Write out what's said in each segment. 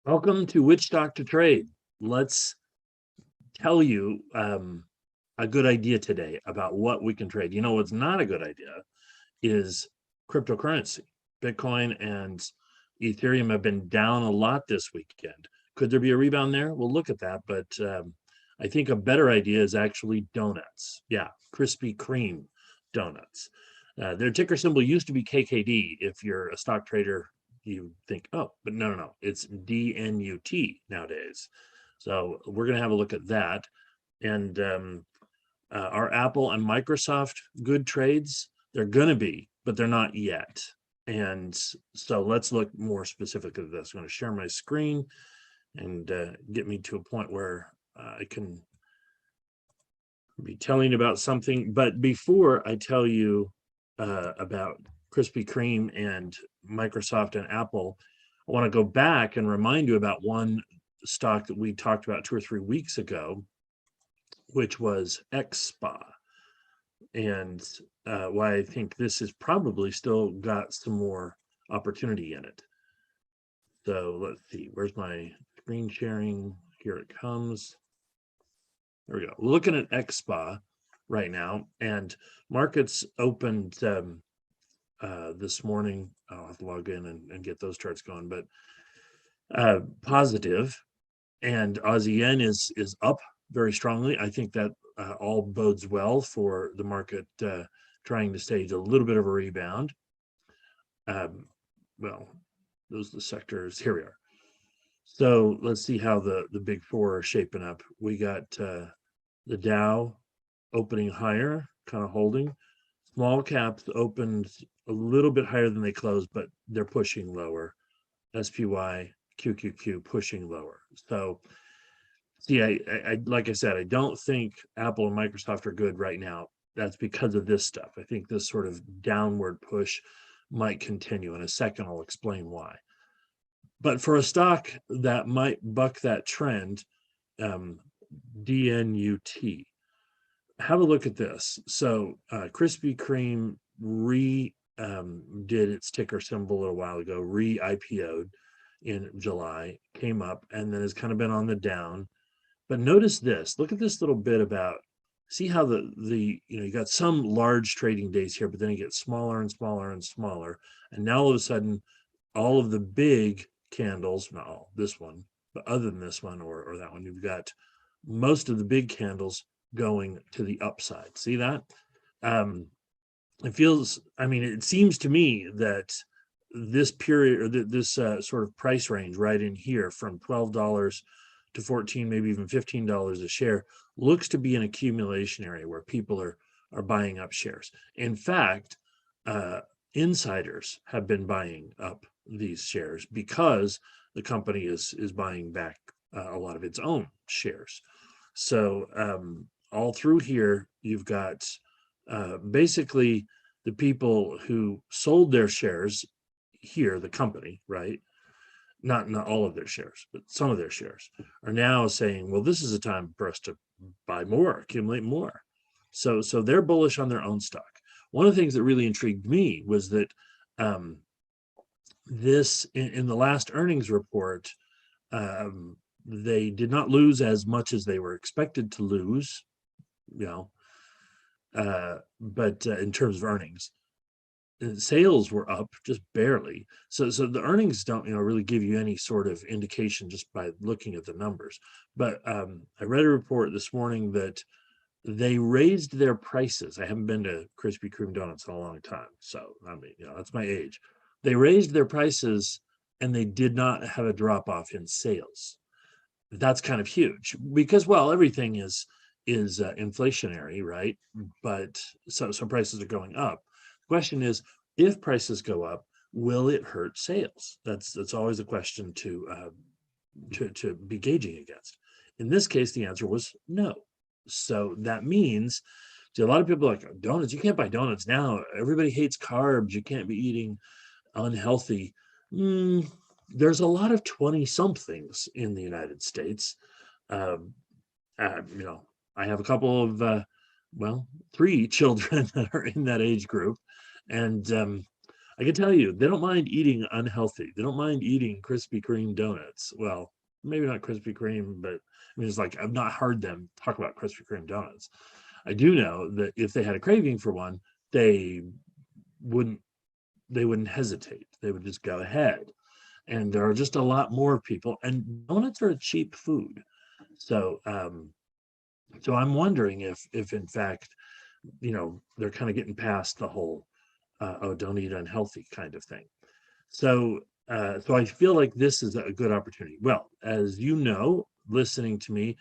Welcome to Which Stock to Trade. Let's tell you a good idea today about what we can trade. You know what's not a good idea is cryptocurrency. Bitcoin and Ethereum have been down a lot this weekend. Could there be a rebound there? We'll look at that, but I think a better idea is actually donuts. Yeah, Krispy Kreme donuts. Their ticker symbol used to be KKD. If you're a stock trader, you think, oh, but no, it's DNUT nowadays. So we're going to have a look at that. And are Apple and Microsoft good trades? They're going to be, but they're not yet. And so let's look more specifically at this. I'm going to share my screen and get me to a point where I can be telling about something. But before I tell you about Krispy Kreme and Microsoft and Apple, I want to go back and remind you about one stock that we talked about 2 or 3 weeks ago, which was XSPA, and why I think this has probably still got some more opportunity in it. So let's see, where's my screen sharing? Here it comes. There we go. Looking at XSPA right now, and markets opened this morning. I'll have to log in and get those charts going, but positive, and Aussie yen is up very strongly. I think that all bodes well for the market trying to stage a little bit of a rebound. Well, those are the sectors. Here we are. So let's see how the big four are shaping up. We got the Dow opening higher, kind of holding. Small caps opened a little bit higher than they closed, but they're pushing lower. SPY, QQQ pushing lower. So see, I like I said, I don't think Apple and Microsoft are good right now. That's because of this stuff. I think this sort of downward push might continue. In a second, I'll explain why. But for a stock that might buck that trend, DNUT, have a look at this. So Krispy Kreme did its ticker symbol a little while ago, re-IPO'd in July, came up, and then has kind of been on the down. But notice this, look at this little bit about, see how you got some large trading days here, but then it gets smaller and smaller and smaller. And now all of a sudden, all of the big candles, not all, this one, but other than this one or that one, you've got most of the big candles going to the upside. See that? It seems to me that this period, or this sort of price range right in here from $12 to $14, maybe even $15 a share, looks to be an accumulation area where people are buying up shares. In fact, insiders have been buying up these shares because the company is buying back a lot of its own shares. So all through here, you've got basically the people who sold their shares here, the company, right? Not all of their shares, but some of their shares are now saying, well, this is a time for us to buy more, accumulate more. So they're bullish on their own stock. One of the things that really intrigued me was that this in the last earnings report, they did not lose as much as they were expected to lose, but in terms of earnings, sales were up just barely. So the earnings don't really give you any sort of indication just by looking at the numbers. But I read a report this morning that they raised their prices. I haven't been to Krispy Kreme donuts in a long time, so that's my age. They raised their prices and they did not have a drop off in sales. That's kind of huge because, well, everything is inflationary, right? But so prices are going up. The question is, if prices go up, will it hurt sales? That's always a question to be gauging against. In this case, the answer was no. So that means, a lot of people are like, donuts, you can't buy donuts now. Everybody hates carbs. You can't be eating unhealthy. There's a lot of 20-somethings in the United States. I have a couple of, 3 children that are in that age group. And I can tell you, they don't mind eating unhealthy. They don't mind eating Krispy Kreme donuts. Well, maybe not Krispy Kreme, but I mean, it's like I've not heard them talk about Krispy Kreme donuts. I do know that if they had a craving for one, they wouldn't they wouldn't hesitate. They would just go ahead. And there are just a lot more people, and donuts are a cheap food. So so I'm wondering if in fact, they're kind of getting past the whole oh, don't eat unhealthy kind of thing. So so I feel like this is a good opportunity. Well, as you know, listening to me,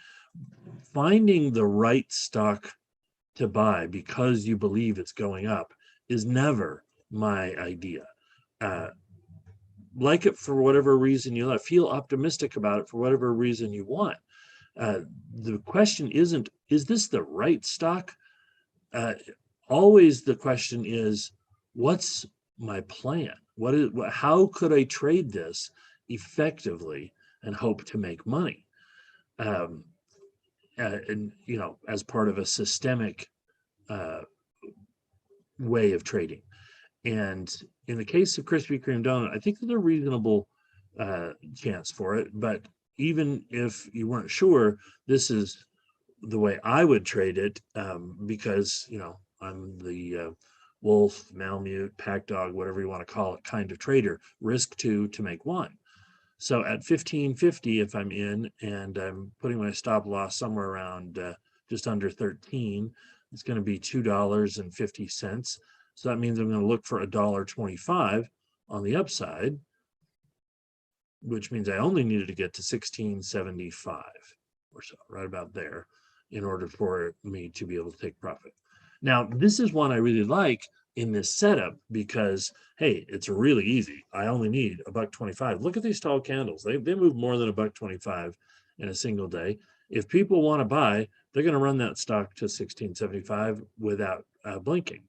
finding the right stock to buy because you believe it's going up is never my idea. Uh, like it for whatever reason you like, feel optimistic about it for whatever reason you want. The question isn't, is this the right stock? Uh, Always the question is, what's my plan? How could I trade this effectively and hope to make money? Um, and as part of a systemic uh, way of trading. And in the case of Krispy Kreme donut, I think there's a reasonable chance for it. But even if you weren't sure, this is the way I would trade it, because I'm the wolf, Malamute, pack dog, whatever you want to call it, kind of trader. Risk two to make one. So at 15.50, if I'm in and I'm putting my stop loss somewhere around just under 13, it's going to be $2.50. So that means I'm going to look for $1.25 on the upside, which means I only needed to get to 16.75 or so, right about there, in order for me to be able to take profit. Now, this is one I really like in this setup because, hey, it's really easy. I only need $1.25. Look at these tall candles. They move more than $1.25 in a single day. If people want to buy, they're going to run that stock to 16.75 without blinking.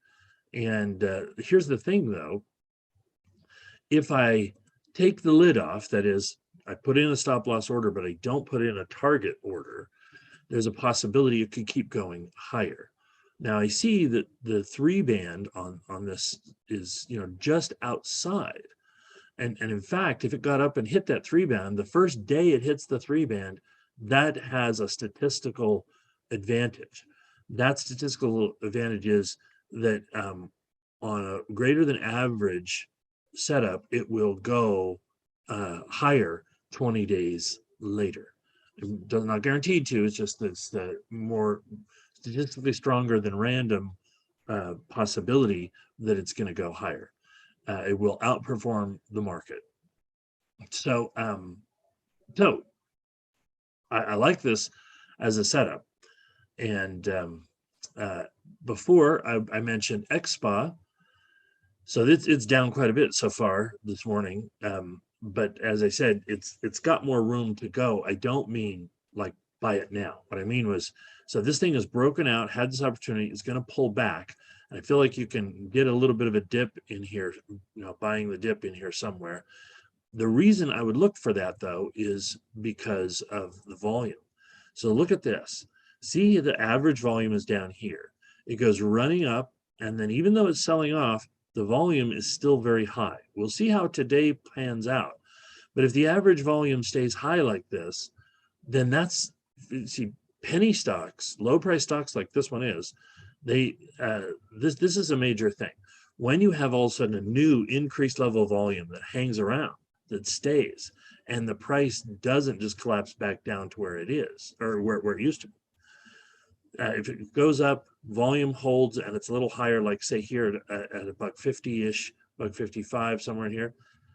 And here's the thing, though. If I take the lid off, that is, I put in a stop loss order, but I don't put in a target order, there's a possibility it could keep going higher. Now I see that the 3 band on this is just outside. And in fact, if it got up and hit that 3 band, the first day it hits the 3 band, that has a statistical advantage. That statistical advantage is that on a greater than average setup, it will go higher 20 days later. It does not guaranteed to, it's just it's the more statistically stronger than random possibility that it's going to go higher. It will outperform the market. So, so I like this as a setup. And before I mentioned XSPA, so it's down quite a bit so far this morning. But as I said, it's got more room to go. I don't mean like buy it now. What I mean was, so this thing is broken out, had this opportunity, it's going to pull back. And I feel like you can get a little bit of a dip in here, buying the dip in here somewhere. The reason I would look for that, though, is because of the volume. So look at this. See, the average volume is down here. It goes running up, and then even though it's selling off, the volume is still very high. We'll see how today pans out. But if the average volume stays high like this, then that's, see, penny stocks, low price stocks like this one is, this is a major thing. When you have all of a sudden a new increased level of volume that hangs around, that stays, and the price doesn't just collapse back down to where it is, or where it used to be. If it goes up, volume holds, and it's a little higher, like say here at $1.50-ish, $1.55, somewhere in here.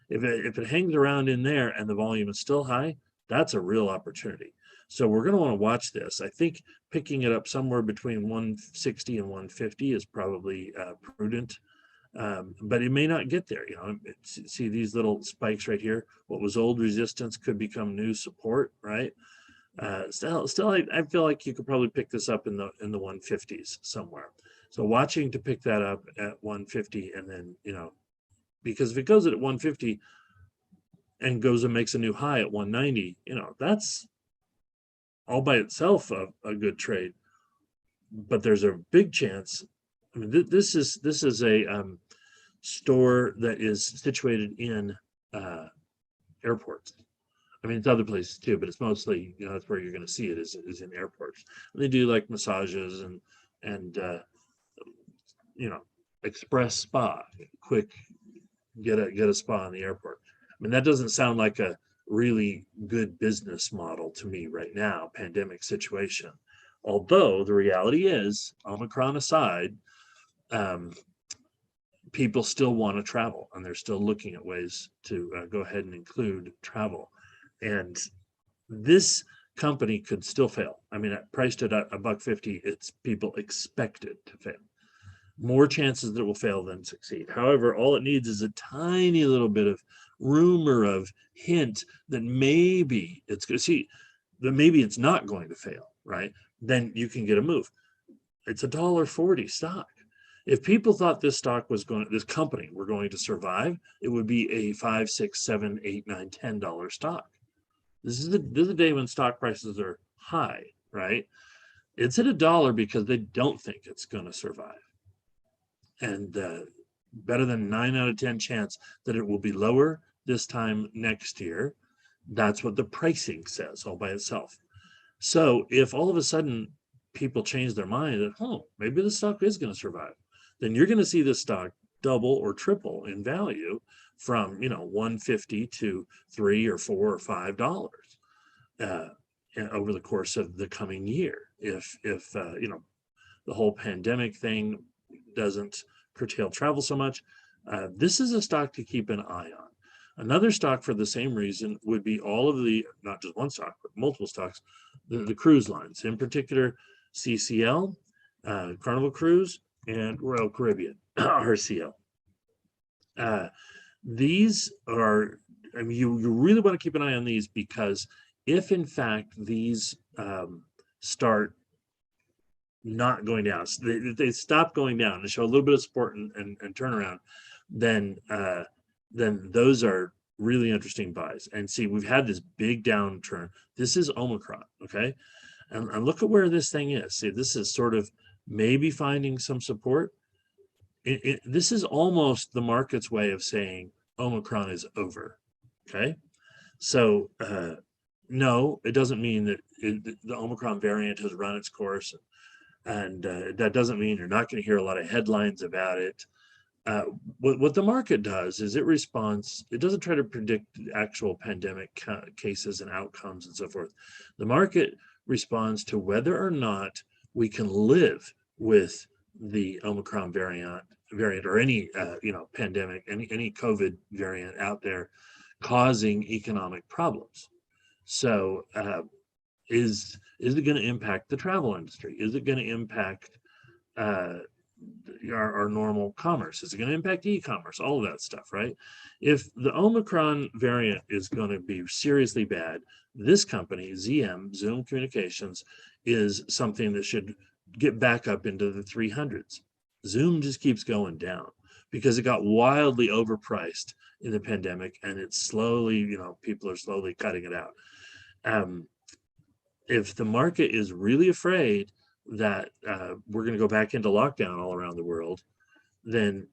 If it hangs around in there and the volume is still high, that's a real opportunity. So we're going to want to watch this. I think picking it up somewhere between 160 and 150 is probably prudent. But it may not get there. See these little spikes right here. What was old resistance could become new support, right? Still, I feel like you could probably pick this up in the 150s somewhere. So watching to pick that up at 150, and then because if it goes at 150 and goes and makes a new high at 190, that's all by itself a good trade. But there's a big chance. I mean, this is a store that is situated in airports. I mean, it's other places too, but it's mostly, that's where you're going to see it is in airports. And they do like massages and you know, express spa, quick, get a spa in the airport. I mean, that doesn't sound like a really good business model to me right now, pandemic situation. Although the reality is, Omicron aside, um, people still want to travel and they're still looking at ways to go ahead and include travel. And this company could still fail. I mean, priced at a buck 50, it's people expect it to fail. More chances that it will fail than succeed. However, all it needs is a tiny little bit of rumor of hint that maybe it's going to see that maybe it's not going to fail, right? Then you can get a move. It's $1.40 stock. If people thought this stock was going, this company were going to survive, it would be a $5, $6, $7, $8, $9, $10 stock. This is the day when stock prices are high, right? It's at $1 because they don't think it's going to survive, and better than 9 out of 10 chance that it will be lower this time next year. That's what the pricing says all by itself. So if all of a sudden people change their mind that, oh, maybe the stock is going to survive, then you're going to see this stock double or triple in value from 150 to $3 or $4 or $5 over the course of the coming year. If the whole pandemic thing doesn't curtail travel so much, this is a stock to keep an eye on. Another stock for the same reason would be all of the, not just one stock, but multiple stocks, the cruise lines, in particular CCL, Carnival Cruise, and Royal Caribbean, RCL. These are, I mean, you really want to keep an eye on these, because if in fact these start not going down, they stop going down and show a little bit of support and turnaround, then those are really interesting buys. And see, we've had this big downturn. This is Omicron, okay? And look at where this thing is. See, this is sort of maybe finding some support. This is almost the market's way of saying Omicron is over, okay? So no, it doesn't mean that the Omicron variant has run its course, and that doesn't mean you're not going to hear a lot of headlines about it. What the market does is it responds. It doesn't try to predict actual pandemic cases and outcomes and so forth. The market responds to whether or not we can live with the Omicron variant or any pandemic, any COVID variant out there causing economic problems. So is it going to impact the travel industry? Is it going to impact our normal commerce? Is it going to impact e-commerce? All of that stuff, right? If the Omicron variant is going to be seriously bad, this company, Zoom Communications, is something that should get back up into the 300s. Zoom just keeps going down because it got wildly overpriced in the pandemic, and it's slowly, people are slowly cutting it out. If the market is really afraid that we're going to go back into lockdown all around the world, then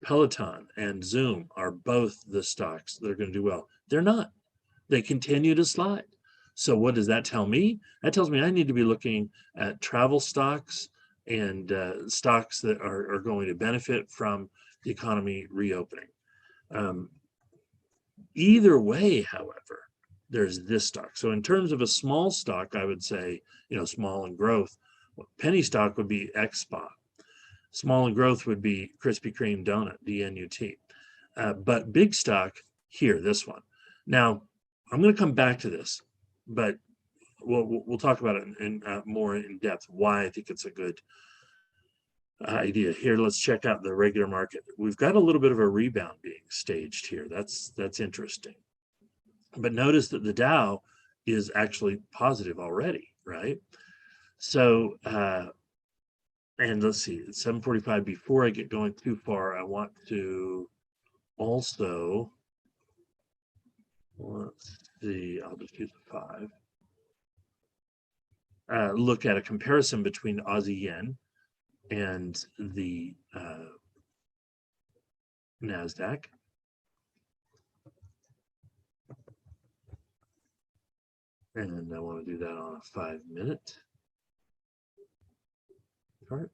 Peloton and Zoom are both the stocks that are going to do well. They're not. They continue to slide. So what does that tell me? That tells me I need to be looking at travel stocks and stocks that are going to benefit from the economy reopening. Either way, however, there's this stock. So in terms of a small stock, I would say, small and growth. Penny stock would be XSPA. Small and growth would be Krispy Kreme donut, DNUT. But big stock here, this one. Now, I'm going to come back to this, but we'll talk about it in more in depth, why I think it's a good idea. Here, let's check out the regular market. We've got a little bit of a rebound being staged here. That's interesting. But notice that the Dow is actually positive already, right? So, and let's see, it's 7:45. Before I get going too far, I want to also, let's see, I'll just use the 5. Look at a comparison between Aussie yen and the NASDAQ. And I want to do that on a 5-minute chart.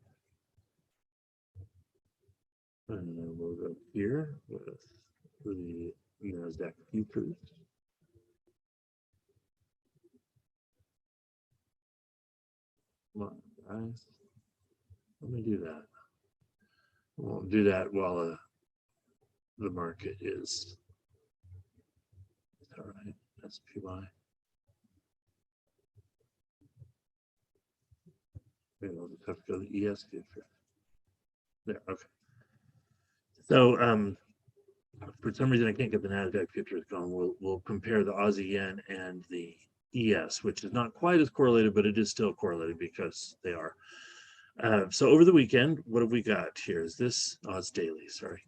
And then we'll go here with the NASDAQ futures. Come on, guys. Let me do that. We'll do that while the market is. All right, SPY. Maybe I'll just have to go to the ES future. There, okay. So for some reason I can't get the NASDAQ futures going. We'll compare the Aussie yen and the ES, which is not quite as correlated, but it is still correlated because they are. So over the weekend, what have we got here? Is this? Oh, it's daily. Sorry.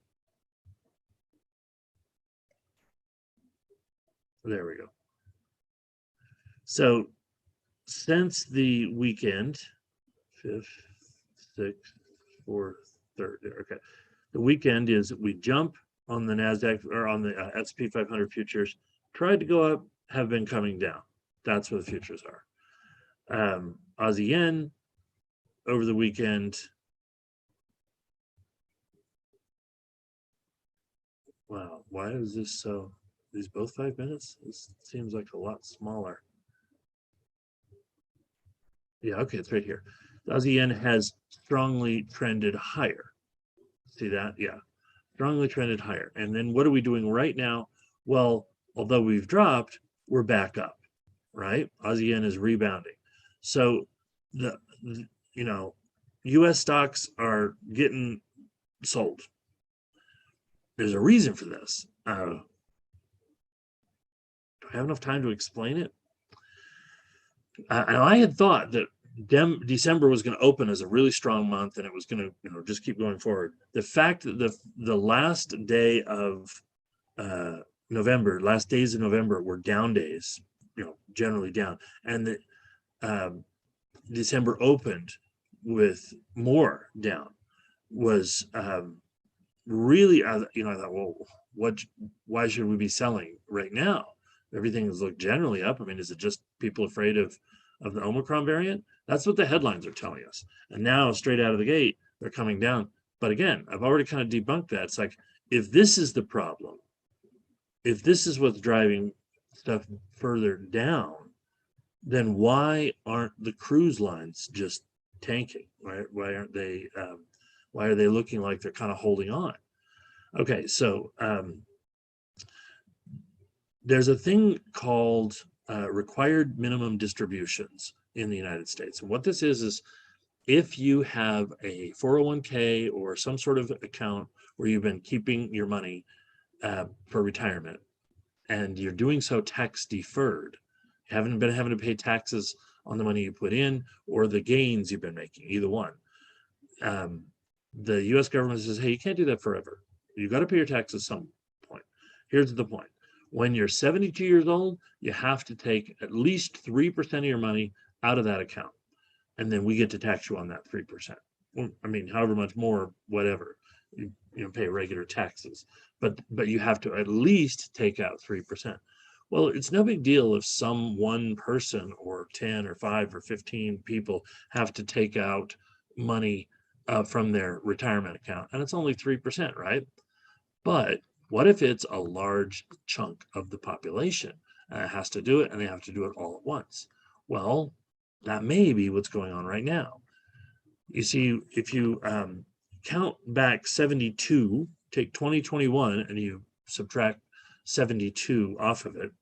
There we go. So since the weekend, 5th, 6th, 4th, 3rd. Okay. The weekend is we jump on the NASDAQ or on the S&P 500 futures, tried to go up, have been coming down. That's where the futures are. Aussie yen over the weekend. Wow, why is this so? These both 5 minutes? This seems like a lot smaller. Yeah, okay, it's right here. The Aussie yen has strongly trended higher. See that? Yeah, strongly trended higher. And then what are we doing right now? Well, although we've dropped, we're back up, right? Aussie yen is rebounding. So the you know, U.S. stocks are getting sold. There's a reason for this. Do I have enough time to explain it? I had thought that December was going to open as a really strong month, and it was going to, just keep going forward. The fact that the last day of November, last days of November were down days, generally down, and that December opened with more down was really, I thought, well, why should we be selling right now? Everything has looked generally up. I mean, is it just people afraid of the Omicron variant? That's what the headlines are telling us. And now, straight out of the gate, they're coming down. But again, I've already kind of debunked that. It's like, if this is the problem, if this is what's driving stuff further down, then why aren't the cruise lines just tanking? Why aren't they? Why are they looking like they're kind of holding on? Okay, so there's a thing called required minimum distributions in the United States. And what this is if you have a 401k or some sort of account where you've been keeping your money for retirement, and you're doing so tax deferred, you haven't been having to pay taxes on the money you put in or the gains you've been making, either one. The U.S. government says, hey, you can't do that forever. You've got to pay your taxes at some point. Here's the point. When you're 72 years old, you have to take at least 3% of your money out of that account. And then we get to tax you on that 3%. Well, I mean, however much more, whatever, you pay regular taxes. But you have to at least take out 3%. Well, it's no big deal if some one person or 10 or 5 or 15 people have to take out money from their retirement account, and it's only 3%, right? But what if it's a large chunk of the population has to do it, and they have to do it all at once? Well, that may be what's going on right now. You see, if you count back 72, take 2021, and you subtract 72 off of it,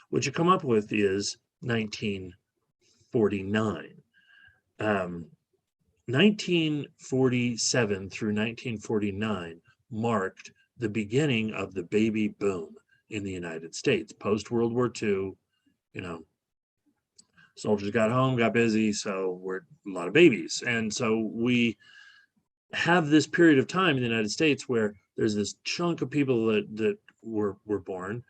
what you come up with is 1949. 1947 through 1949 marked the beginning of the baby boom in the United States. Post-World War II, soldiers got home, got busy, so we're a lot of babies. And so we have this period of time in the United States where there's this chunk of people that were born,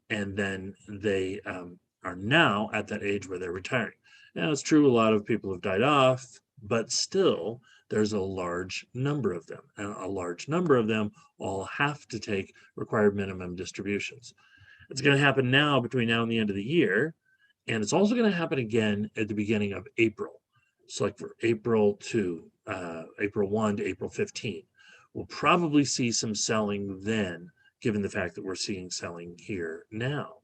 and then they are now at that age where they're retiring. Now, it's true, a lot of people have died off, but still there's a large number of them, and a large number of them all have to take required minimum distributions. It's going to happen now between now and the end of the year, and it's also going to happen again at the beginning of April. So like for April 1 to April 15, we'll probably see some selling then, given the fact that we're seeing selling here now.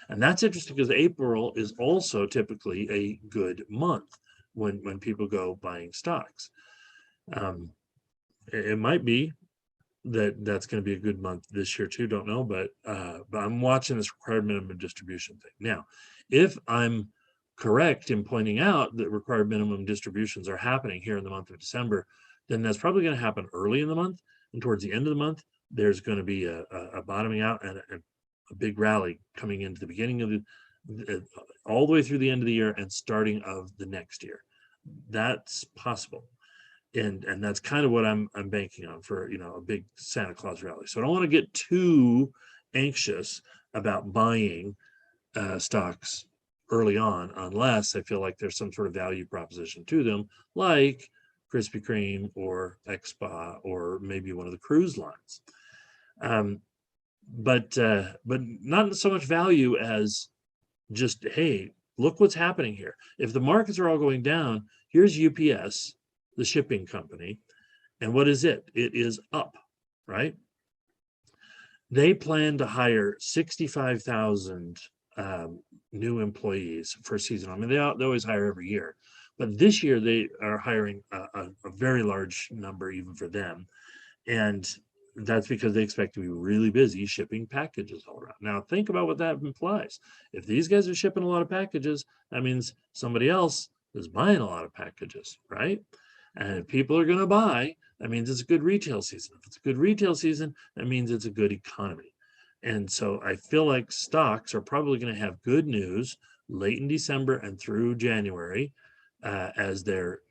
And that's interesting because April is also typically a good month when people go buying stocks. It might be that's going to be a good month this year too. Don't know, but I'm watching this required minimum distribution thing now. If I'm correct in pointing out that required minimum distributions are happening here in the month of December, then that's probably going to happen early in the month, and towards the end of the month, there's going to be a bottoming out and a big rally coming into the beginning of the all the way through the end of the year and starting of the next year. That's possible. And that's kind of what I'm banking on for, a big Santa Claus rally. So I don't want to get too anxious about buying stocks early on unless I feel like there's some sort of value proposition to them, like Krispy Kreme or XSPA or maybe one of the cruise lines. But not so much value as just, hey, look what's happening here. If the markets are all going down, here's UPS, the shipping company, and what is it? It is up, right? They plan to hire 65,000 new employees for season. I mean, they always hire every year, but this year they are hiring a very large number even for them, and that's because they expect to be really busy shipping packages all around. Now, think about what that implies. If these guys are shipping a lot of packages, that means somebody else is buying a lot of packages, right? And if people are going to buy, that means it's a good retail season. If it's a good retail season, that means it's a good economy. And so I feel like stocks are probably going to have good news late in December and through January as their,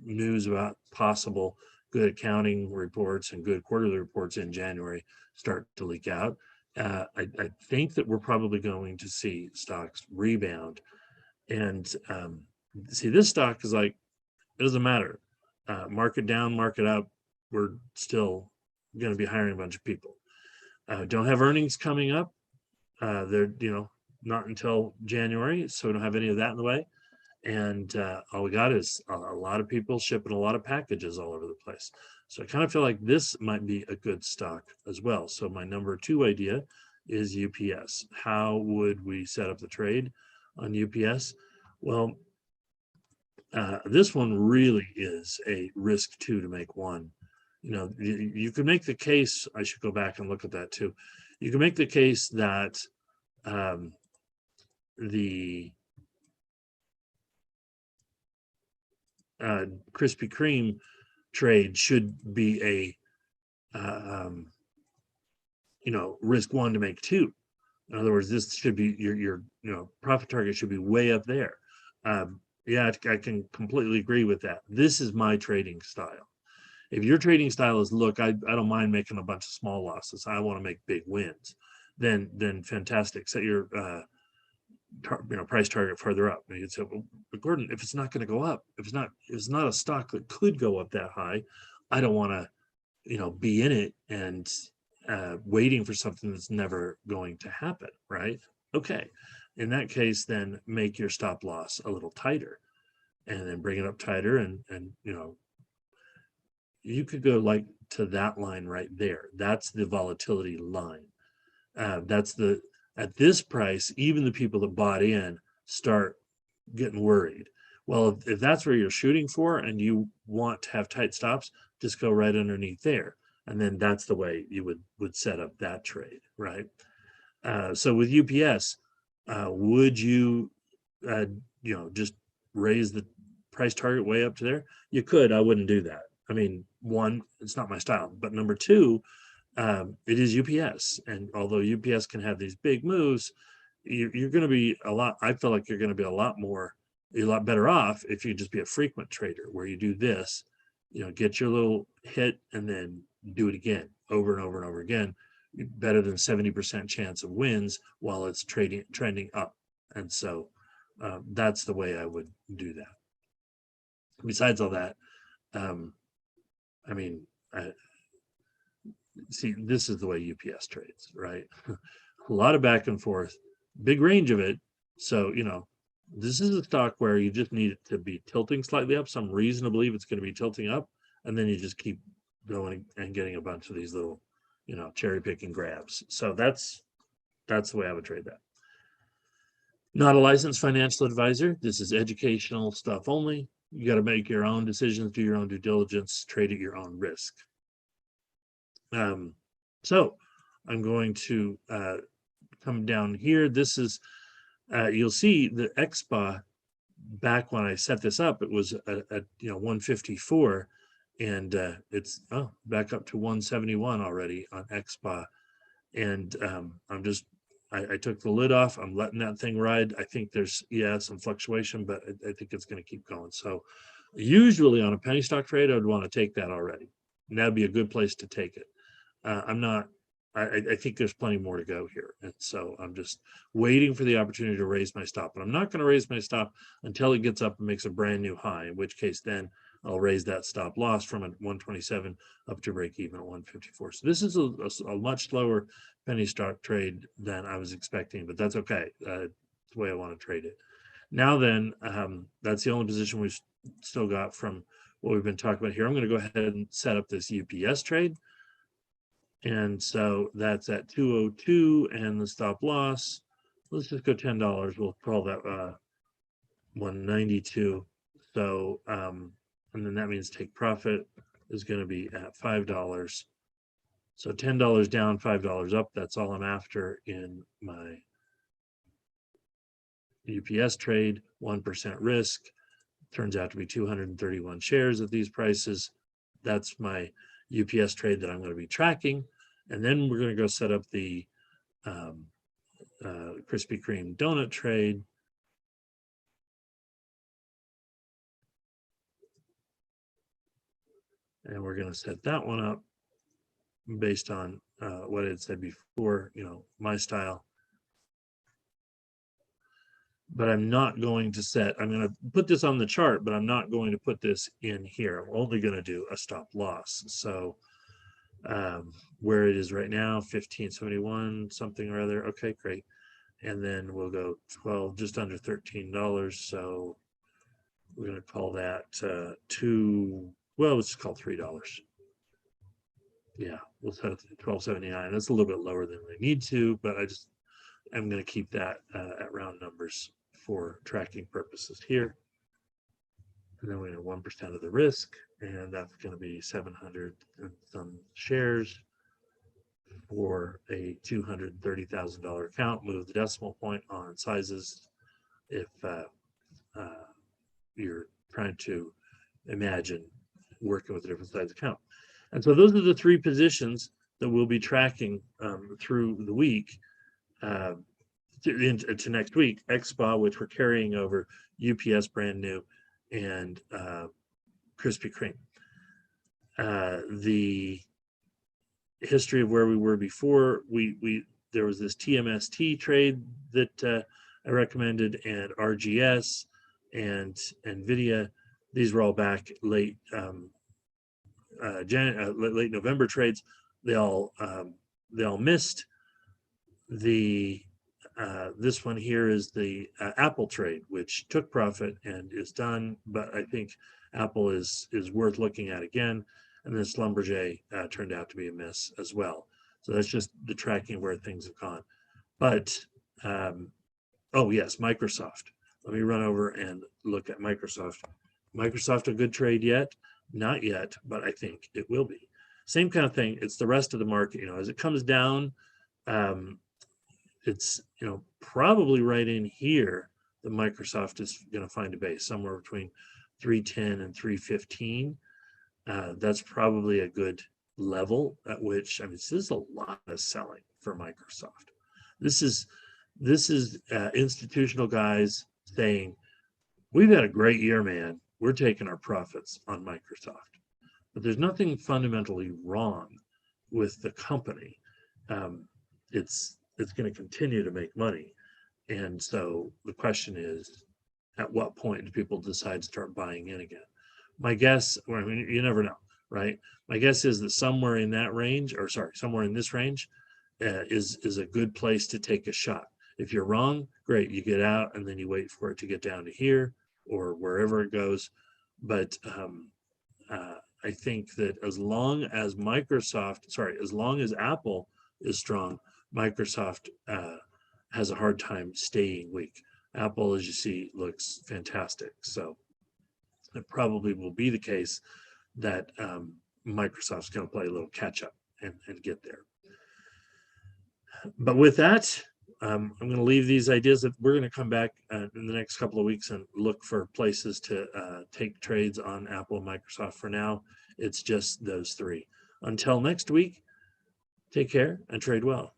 news about possible good accounting reports and good quarterly reports in January start to leak out. I think that we're probably going to see stocks rebound. And see, this stock is like, it doesn't matter. Market down, market up, we're still going to be hiring a bunch of people. Don't have earnings coming up. They're, not until January, so we don't have any of that in the way. And all we got is a lot of people shipping a lot of packages all over the place. So I kind of feel like this might be a good stock as well. So my number 2 idea is UPS. How would we set up the trade on UPS? Well, this one really is a risk 2 to make 1. You could make the case, I should go back and look at that too. You can make the case that the Krispy Kreme trade should be a risk 1 to make 2. In other words, this should be your profit target should be way up there. Yeah, I can completely agree with that. This is my trading style. If your trading style is, look, I don't mind making a bunch of small losses, I want to make big wins, then fantastic. Set your price target further up. And you'd say, well, but Gordon, if it's not going to go up, if it's not a stock that could go up that high, I don't want to, be in it and waiting for something that's never going to happen, right? Okay. In that case, then make your stop loss a little tighter and then bring it up tighter. And you could go like to that line right there. That's the volatility line. At this price, even the people that bought in start getting worried. Well, if that's where you're shooting for and you want to have tight stops, just go right underneath there. And then that's the way you would set up that trade, right? So with UPS, would you, just raise the price target way up to there? You could. I wouldn't do that. I mean, 1, it's not my style. But number 2, it is UPS. And although UPS can have these big moves, you're going to be I feel like you're going to be a lot better off if you just be a frequent trader where you do this, get your little hit and then do it again over and over and over again. Better than 70% chance of wins while it's trending up. And so that's the way I would do that. besides all that, I mean, see, this is the way UPS trades, right? A lot of back and forth, big range of it. So, this is a stock where you just need it to be tilting slightly up. Some reason to believe it's going to be tilting up. And then you just keep going and getting a bunch of these little, cherry picking grabs. So that's the way I would trade that. Not a licensed financial advisor. This is educational stuff only. You got to make your own decisions, do your own due diligence, trade at your own risk. So I'm going to come down here. This is, you'll see the XSPA back when I set this up, it was at 154, and it's back up to 171 already on XSPA. And I took the lid off. I'm letting that thing ride. I think there's some fluctuation, but I think it's going to keep going. So usually on a penny stock trade, I would want to take that already, and that'd be a good place to take it. I think there's plenty more to go here. And so I'm just waiting for the opportunity to raise my stop. And I'm not going to raise my stop until it gets up and makes a brand new high, in which case then I'll raise that stop loss from a 127 up to break even at 154. So this is a much slower penny stock trade than I was expecting, but that's okay. It's the way I want to trade it. Now then, that's the only position we've still got from what we've been talking about here. I'm going to go ahead and set up this UPS trade. And so that's at 202, and the stop loss, let's just go $10. We'll call that 192. So, and then that means take profit is going to be at $5. So $10 down, $5 up. That's all I'm after in my UPS trade. 1% risk. Turns out to be 231 shares at these prices. That's my UPS trade that I'm going to be tracking. And then we're going to go set up the Krispy Kreme donut trade. And we're going to set that one up based on what I had said before, my style. But I'm not going to I'm going to put this on the chart, but I'm not going to put this in here. I'm only going to do a stop loss. So where it is right now, 1571 something or other. Okay, great. And then we'll go 12, just under $13. So we're going to call that let's call $3. Yeah, we'll set it to 12.79. That's a little bit lower than we need to, but I'm going to keep that at round numbers for tracking purposes here. And then we have 1% of the risk, and that's going to be 700 and some shares for a $230,000 account. Move the decimal point on sizes if you're trying to imagine working with a different size account. And so those are the three positions that we'll be tracking through the week to next week. XSPA, which we're carrying over, UPS brand new, and Krispy Kreme. The history of where we were before, there was this TMST trade that I recommended, and RGS and NVIDIA. These were all back late late November trades. They all missed. This one here is the Apple trade, which took profit and is done, but I think Apple is worth looking at again. And then Schlumberger turned out to be a miss as well. So that's just the tracking where things have gone. But oh yes, Microsoft. Let me run over and look at Microsoft. Microsoft a good trade yet? Not yet, but I think it will be. Same kind of thing. It's the rest of the market. As it comes down, it's probably right in here that Microsoft is going to find a base somewhere between 310 and 315. That's probably a good level at which, this is a lot of selling for Microsoft. This is institutional guys saying, we've had a great year, man. We're taking our profits on Microsoft. But there's nothing fundamentally wrong with the company. It's going to continue to make money. And so the question is, at what point do people decide to start buying in again? My guess, well, I mean, you never know, right? My guess is that somewhere in that range, or sorry, somewhere in this range, is a good place to take a shot. If you're wrong, great, you get out and then you wait for it to get down to here or wherever it goes. But I think that as long as as long as Apple is strong, Microsoft has a hard time staying weak. Apple, as you see, looks fantastic. So it probably will be the case that Microsoft's going to play a little catch up and get there. But with that, I'm going to leave these ideas that we're going to come back in the next couple of weeks and look for places to take trades on Apple and Microsoft. For now, it's just those three. Until next week, take care and trade well.